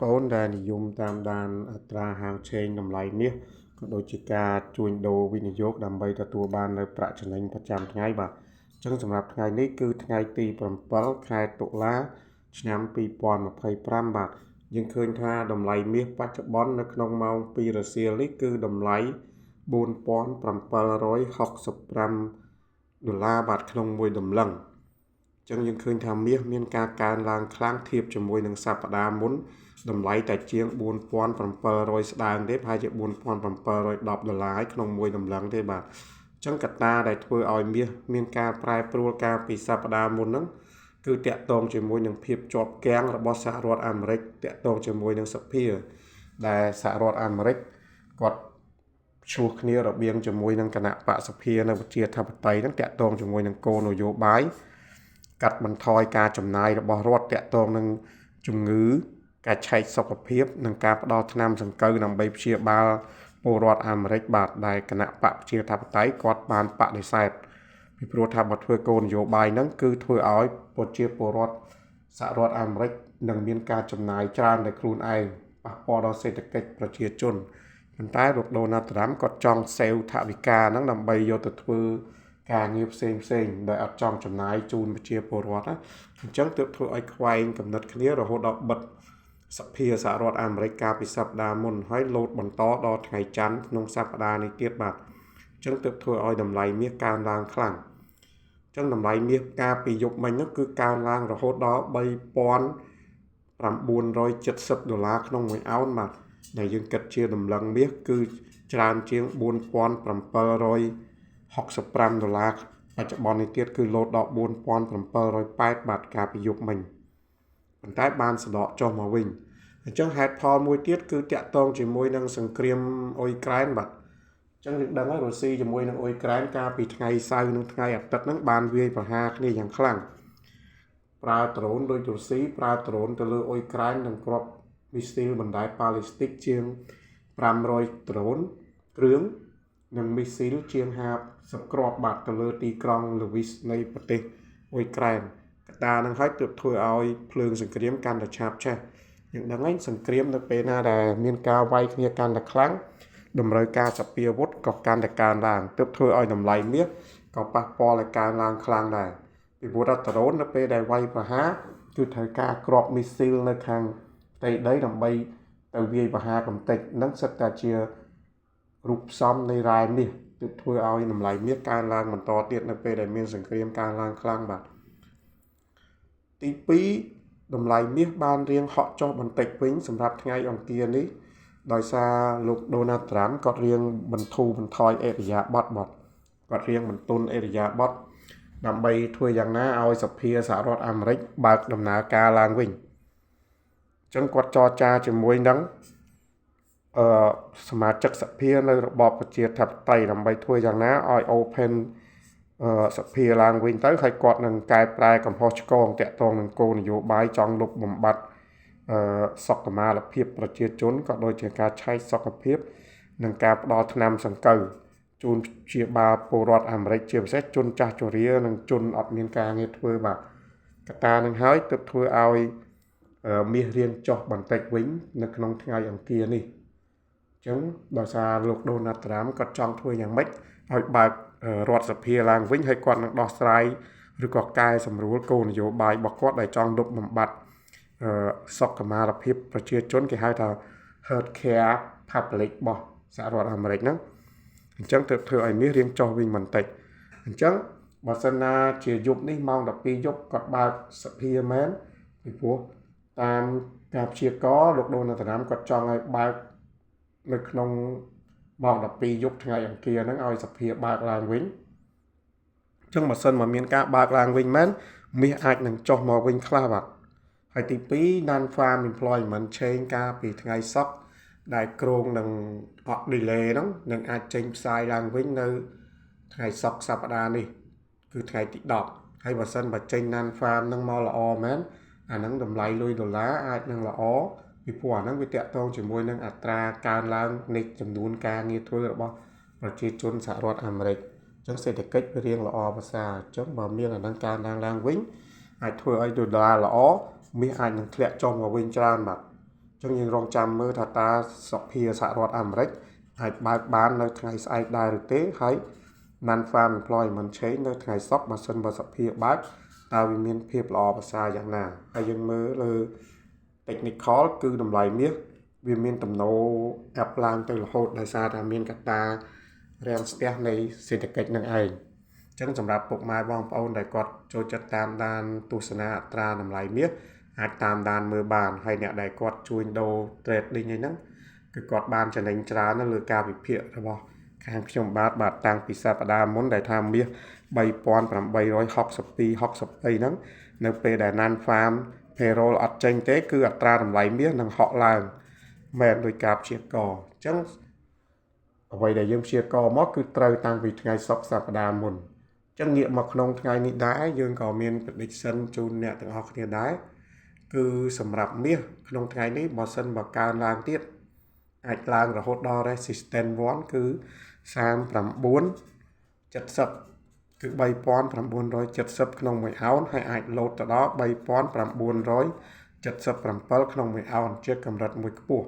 ប្អូនដែលនិយមតាមដានអត្រាហាងឆេងតម្លៃមាសក៏ដូចជាការជួញដូរវិនិយោគដើម្បីទទួលបាននូវប្រាក់ចំណេញប្រចាំថ្ងៃបាទអញ្ចឹងសម្រាប់ថ្ងៃនេះគឺថ្ងៃទី7ខែតុលាឆ្នាំ2025បាទយើងឃើញថាតម្លៃមាសបច្ចុប្បន្ននៅក្នុងម៉ោង2រសៀលនេះគឺតម្លៃ$4,765បាទក្នុងមួយតម្លឹងចឹងយើងឃើញថាមាសមានការកើនឡើងខ្លាំងធៀបជាមួយនឹងសប្តាហ៍មុនតម្លៃតែជាង$4,700ស្ដើងទេប្រហែលជា$4,710ក្នុងមួយតម្លឹងទេបាទអញ្ចឹងកត្តាដែលធ្វើឲ្យមាសមានការប្រែប្រួលកាលពីសប្តាហ៍មុនហ្នឹងគឺតាក់ទងជាមួយនឹងភាពជាប់គាំងរបស់សហរដ្ឋអាមេរិកតាក់ទងជាមួយនឹងសភាដែលសហរដ្ឋអាមេរិកគាត់ឈ្លោះគ្នារបៀងជាមួយនឹងគណៈបកសភានៅប្រជាធិបតេយ្យហ្នឹងតាក់ទងជាមួយនឹងគោលនយោបាយកាត់បន្ថយការចំណាយរបស់រដ្ឋតាក់ទងនឹងជំងឺការឆែកសុខភាពនិងការផ្ដល់ថ្នាំសង្កូវដើម្បីព្យាបាលពលរដ្ឋអាមេរិកបាទដែលគណៈបកប្រជាធិបតេយ្យគាត់បានបដិសេធពីព្រោះថាបើធ្វើគោលនយោបាយហ្នឹងគឺធ្វើឲ្យប្រជាពលរដ្ឋសហរដ្ឋអាមេរិកនឹងមានការចំណាយច្រើនដល់ខ្លួនឯងប៉ះពាល់ដល់សេដ្ឋកិច្ចប្រជាជនប៉ុន្តែលោកដូណាល់ត្រាំគាត់ចង់សេវថវិកាហ្នឹងដើម្បីយកទៅធ្វើការងារផ្សេងដែលអត់ចង់ចំណាយជូនប្រជាពលរដ្ឋណាអញ្ចឹងទើបធ្វើឲ្យខ្វែងកំណត់គ្នារហូតដល់បិទសភាសហរដ្ឋអាមេរិកកាលពីសប្តាហ៍មុនហើយលោតបន្តដល់ថ្ងៃច័ន្ទក្នុងសប្តាហ៍នេះទៀតបាទអញ្ចឹងទើបធ្វើឲ្យតម្លៃមាសកើនឡើងខ្លាំងអញ្ចឹងតម្លៃមាសកាលពីយប់មិញនោះគឺកើនឡើងរហូតដល់$3,970ក្នុង1អោនបាទដែលយើងគិតជាតម្លឹងមាសគឺច្រើនជាង$4,765បច្ចុប្បន្ននេះទៀតគឺលោតដល់$4,708បាទកាលពីយប់មិញប៉ុន្តែបានសដកចុះមកវិញអញ្ចឹងហេតុផលមួយទៀតគឺតាក់ទងជាមួយនឹងសង្គ្រាមអ៊ុយក្រែនបាទអញ្ចឹងយើងដឹងហើយរុស្ស៊ីជាមួយនឹងអ៊ុយក្រែនកាលពីថ្ងៃសៅរ៍និងថ្ងៃអាទិត្យហ្នឹងបានវាយប្រហារគ្នាយ៉ាងខ្លាំងប្រើដ្រូនដោយរុស្ស៊ីប្រើដ្រូនទៅលើអ៊ុយក្រែននិងគ្រាប់មីស៊ីលបណ្ដាប៉ាឡេស្ទិកជាង500ដ្រូនគ្រឿងនិងមីស៊ីលជាង50គ្រាប់បាទទៅលើទីក្រុងលូវីសនៃប្រទេសអ៊ុយក្រែនកត្តានឹងហើយទើបធ្វើឲ្យភ្លើងសង្គ្រាមកាន់តែឆាបឆេះយើងដឹងហើយសង្គ្រាមនៅពេលណាដែលមានការវាយគ្នាកាន់តែខ្លាំងតម្រូវការសពាវុធក៏កាន់តែកើនឡើងទើបធ្វើឲ្យតម្លៃមាសក៏ប៉ះពាល់ឲ្យកើនឡើងខ្លាំងដែរពីព្រោះថាដ្រូននៅពេលដែលវាយប្រហារគឺត្រូវការគ្រាប់មីស៊ីលនៅខាងផ្ទៃដីដើម្បីទៅវាយប្រហារកំទេចនឹងសិតតែជារូបផ្សំនៃរ៉ែមាសទើបធ្វើឲ្យតម្លៃមាសកើនឡើងបន្តទៀតនៅពេលដែលមានសង្គ្រាមកើនឡើងខ្លាំងបាទទី2តម្លៃមាសបានរៀងហក់ចុះបន្តិចវិញសម្រាប់ថ្ងៃអង្គារនេះដោយសារលោកដូណាល់ត្រាំគាត់រៀងបន្ធូរបន្ថយអេរយាប័តគាត់រៀងបន្ទន់អេរយាប័តដើម្បីធ្វើយ៉ាងណាឲ្យសភាសហរដ្ឋអាមេរិកបើកដំណើរការឡើងវិញអញ្ចឹងគាត់ចរចាជាមួយនឹងសមាជិកសភានៅរបបប្រជាធិបតេយ្យដើម្បីធ្វើយ៉ាងណាឲ្យ open សភាឡើងវិញទៅហើយគាត់នឹងកែប្រែកំហុសឆ្គងតាក់ទងនឹងគោលនយោបាយចង់លុបបំបាត់សុខុមាលភាពប្រជាជនក៏ដូចជាការឆែកសុខភាពនិងការផ្ដល់ថ្នាំសង្កូវជូនព្យាបាលពលរដ្ឋអាមេរិកជាពិសេសជនចាស់ជរានិងជនអត់មានការងារធ្វើបាទកត្តានឹងហើយទើបធ្វើឲ្យមាសរៀងចុះបន្តិចវិញនៅក្នុងថ្ងៃអង្គារនេះអញ្ចឹងដោយសារលោកដូណាល់ត្រាំគាត់ចង់ធ្វើយ៉ាងម៉េចឲ្យបើករដ្ឋសភាឡើងវិញហើយគាត់នឹងដោះស្រាយឬក៏កែសម្រួលគោលនយោបាយរបស់គាត់ដែលចង់លុបបំបាត់សុខុមាលភាពប្រជាជនគេហៅថា Healthcare Public របស់សហរដ្ឋអាមេរិកហ្នឹងអញ្ចឹងទើបធ្វើឲ្យមាសរៀងចុះវិញបន្តិចអញ្ចឹងបើសិនណាជាយប់នេះម៉ោង12យប់គាត់បើកសភាមែនពីព្រោះតាមការព្យាករណ៍លោកដូណាល់ត្រាំគាត់ចង់ឲ្យបើកនៅក្នុងម៉ោង12យប់ថ្ងៃអង្គារហ្នឹងឲ្យសភាបើកឡើងវិញអញ្ចឹងបើសិនមកមានការបើកឡើងវិញមែនមាសអាចនឹងចុះមកវិញខ្លះបាទហើយទី2 Non-Farm Employment Change ការពីថ្ងៃសុក្រដែលគ្រោងនឹងអត់ delay ហ្នឹងនឹងអាចចេញផ្សាយឡើងវិញនៅថ្ងៃសុក្រសប្តាហ៍នេះគឺថ្ងៃទី10ហើយបើសិនបើចេញ Non-Farm ហ្នឹងមកល្អមែនអាហ្នឹងតម្លៃលុយដុល្លារអាចនឹងល្អពីព្រោះអាហ្នឹងវាតាក់ទងជាមួយនឹងអត្រាកើនឡើងនៃចំនួនការងារធ្វើរបស់ប្រជាជនសហរដ្ឋអាមេរិកអញ្ចឹងសេដ្ឋកិច្ចវារៀងល្អប្រសើរអញ្ចឹងបើមានអាហ្នឹងកើនឡើងវិញអាចធ្វើឲ្យដុល្លារល្អមាសអាចនឹងធ្លាក់ចុះមកវិញច្រើនបាទអ ចឹងយើងរងចាំមើលថាតើសភាសហរដ្ឋអាមេរិកអាចបើកបាននៅថ្ងៃស្អែកដែរឬទេហើយ Non-Farm Employment Change នៅថ្ងៃសុក្របើសិនបើសភាបើកតើវាមានភាពល្អប្រសើរយ៉ាងណាហើយយើងមើលលើ technical គឺតម្លៃមាសវាមានទំនោរអាប់ឡើងទៅរហូតដោយសារតែមានកត្តារាំងស្ទះនៃសេដ្ឋកិច្ចនឹងឯងអញ្ចឹងសម្រាប់ពុកម៉ែបងប្អូនដែលគាត់ចូលចិត្តតាមដានទស្សនាអត្រាតម្លៃមាសអាចតាមដានមើលបានហើយអ្នកដែលគាត់ជួយដូរ trading អីហ្នឹងគឺគាត់បានចំណេញច្រើននៅលើការវិភាគរបស់ខាងខ្ញុំបាទតាំងពីសប្តាហ៍មុនដែលថាមាស3862 63ហ្នឹងនៅពេលដែល Non-Farm Payroll អត់ចេញទេគឺអត្រាតម្លៃមាសនឹងហក់ឡើងមែនដោយការព្យាករណ៍អញ្ចឹងអ្វីដែលយើងព្យាករណ៍មកគឺត្រូវតាំងពីថ្ងៃសុក្រសប្តាហ៍មុនអញ្ចឹងងាកមកក្នុងថ្ងៃនេះដែរយើងក៏មាន prediction ជូនអ្នកទាំងអស់គ្នាដែរគឺសម្រាប់មាសក្នុងថ្ងៃនេះបើសិនបើកើនឡើងទៀតអាចឡើងរហូតដល់ resistance 1គឺ39.70គឺ3970ក្នុង1អោនហើយអាចលោតទៅដល់3977ក្នុង1អោនជាកម្រិតមួយខ្ពស់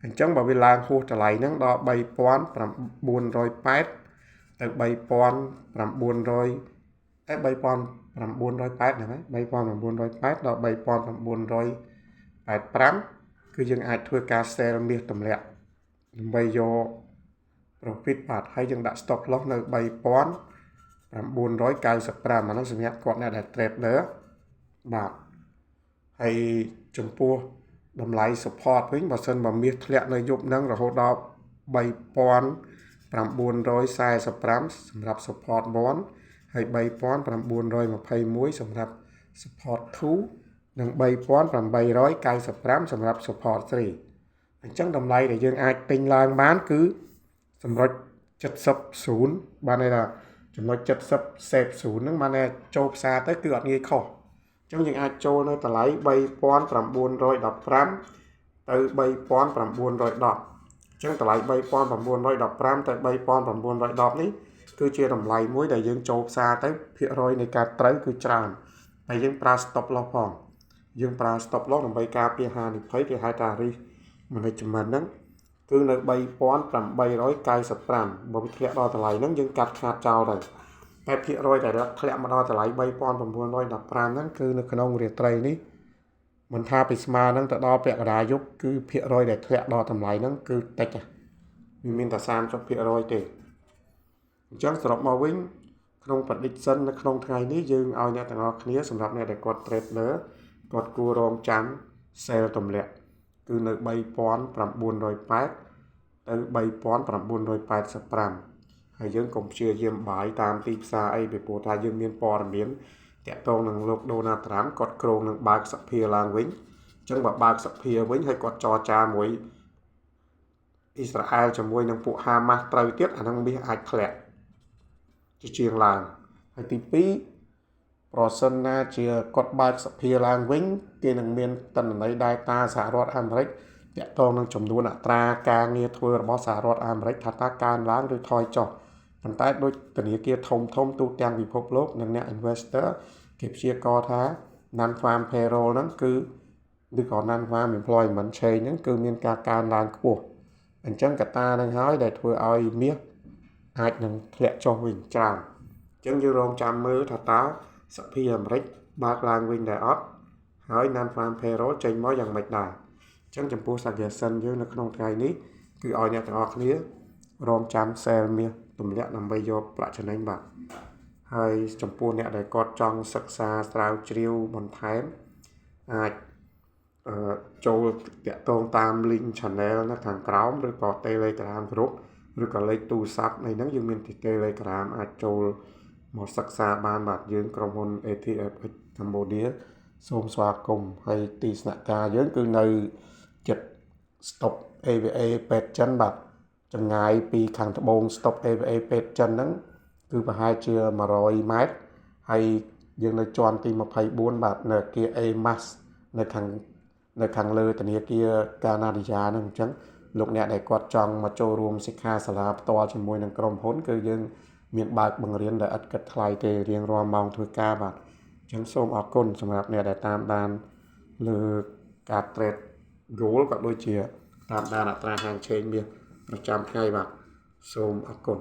អញ្ចឹងបើវាឡើងហួសតម្លៃហ្នឹងដល់3980ទៅ39003980ហ្នឹងហើយ3980ដល់3985គឺយើងអាចធ្វើការ sell មាសទម្លាក់ដើម្បីយក profit បាទហើយយើងដាក់ stop loss នៅ3995អាហ្នឹងសម្រាប់គាត់អ្នកដែល trader បាទហើយចំពោះតម្លៃ support វិញបើសិនបើមាសធ្លាក់នៅយប់ហ្នឹងរហូតដល់3945សម្រាប់ support 1ហើយ3921សម្រាប់ support 2និង3895សម្រាប់ support 3អញ្ចឹងតម្លៃដែលយើងអាចទិញឡើងបានគឺសម្រាប់70បានន័យថាចំណុច70 save 0ហ្នឹងបានតែចូលផ្សារទៅគឺអត់ងាយខុសអញ្ចឹងយើងអាចចូលនៅតម្លៃ3915ទៅ3910អញ្ចឹងតម្លៃ3915ទៅ3910នេះគឺជាតម្លៃមួយដែលយើងចូលផ្សារទៅភាគរយនៃការត្រូវគឺច្រើនហើយយើងប្រើ stop loss ផងយើងប្រើ stop loss ដើម្បីការពារហានិភ័យគេហៅថា risk management ហ្នឹងគឺនៅ3895បើវាធ្លាក់ដល់តម្លៃហ្នឹងយើងកាត់ខាតចោលទៅតែភាគរយដែលធ្លាក់មកដល់តម្លៃ3915ហ្នឹងគឺនៅក្នុងរាត្រីនេះមិនថាពីស្មើហ្នឹងទៅដល់ពាក់កណ្ដាលយប់គឺភាគរយដែលធ្លាក់ដល់តម្លៃហ្នឹងគឺតិចវាមានតែ 30% ទេអញ្ចឹងសរុបមកវិញក្នុង prediction នៅក្នុងថ្ងៃនេះយើងឲ្យអ្នកទាំងអស់គ្នាសម្រាប់អ្នកដែលគាត់ trader គាត់គួររងចាំ sell ទម្លាក់គឺនៅ3980ទៅ3985ហើយយើងកុំព្យាយាមបាយតាមទីផ្សារអីពីព្រោះថាយើងមានព័ត៌មានតាក់ទងនឹងលោក Donald Trump គាត់គ្រោងនឹងបើកសភាឡើងវិញអញ្ចឹងបើបើកសភាវិញហើយគាត់ចរចាមួយអ៊ីស្រាអែលជាមួយនឹងពួកហាម៉ាស់ត្រូវទៀតអាហ្នឹងមាសអាចធ្លាក់ជាជាងឡើងហើយទី2ប្រសិនណាជាគាត់បើកសភាឡើងវិញគេនឹងមានទិន្នន័យ data សហរដ្ឋអាមេរិកតាក់ទងនឹងចំនួនអត្រាការងារធ្វើរបស់សហរដ្ឋអាមេរិកថាតើកើនឡើងឬថយចុះប៉ុន្តែដូចធនាគារធំទូទាំងពិភពលោកនិងអ្នក investor គេព្យាករណ៍ថា Non-Farm Payroll ហ្នឹងគឺឬក៏ Non-Farm Employment Change ហ្នឹងគឺមានការកើនឡើងខ្ពស់អញ្ចឹងកត្តាហ្នឹងហើយដែលធ្វើឲ្យមាសអាចនឹងធ្លាក់ចុះវិញច្រើនអញ្ចឹងយើងរងចាំមើលថាតើសភាអាមេរិកបើកឡើងវិញដែរអត់ហើយ Non-Farm Payroll ចេញមកយ៉ាងម៉េចដែរអញ្ចឹងចំពោះ suggestion យើងនៅក្នុងថ្ងៃនេះគឺឲ្យអ្នកទាំងអស់គ្នារងចាំ sell មាសទម្លាក់ដើម្បីយកប្រាក់ចំណេញបាទហើយចំពោះអ្នកដែលគាត់ចង់សិក្សាស្រាវជ្រាវបន្ថែមអាចចូលតាក់ទងតាម link channel នៅខាងក្រោមឬក៏ Telegram group ឬក៏លេខទូរស័ព្ទនៃហ្នឹងយើងមាន Telegram អាចចូលមកសិក្សាបានបាទយើងក្រុមហ៊ុន ATFX Cambodia សូមស្វាគមន៍ហើយទីស្នាក់ការយើងគឺនៅចិត្ត Stop AVA ពេទ្យចិនបាទចម្ងាយពីខាងត្បូង Stop AVA ពេទ្យចិនហ្នឹងគឺប្រហែលជា100ម៉ែត្រហើយយើងនៅជាន់ទី24បាទនៅអគារ A-Max នៅខាងលើធនាគារកាណាឌីយ៉ាហ្នឹងអញ្ចឹងលោកអ្នកដែលគាត់ចង់មកចូលរួមសិក្ខាសាលាផ្ទាល់ជាមួយនឹងក្រុមហ៊ុនគឺយើងមានបើកបង្រៀនដែលឥតគិតថ្លៃទេរៀងរាល់ម៉ោងធ្វើការបាទអញ្ចឹងសូមអរគុណសម្រាប់អ្នកដែលតាមដានលើការ trade យល់ក៏ដូចជាតាមដានអត្រាហាងឆេងមានប្រចាំថ្ងៃបាទសូមអរគុណ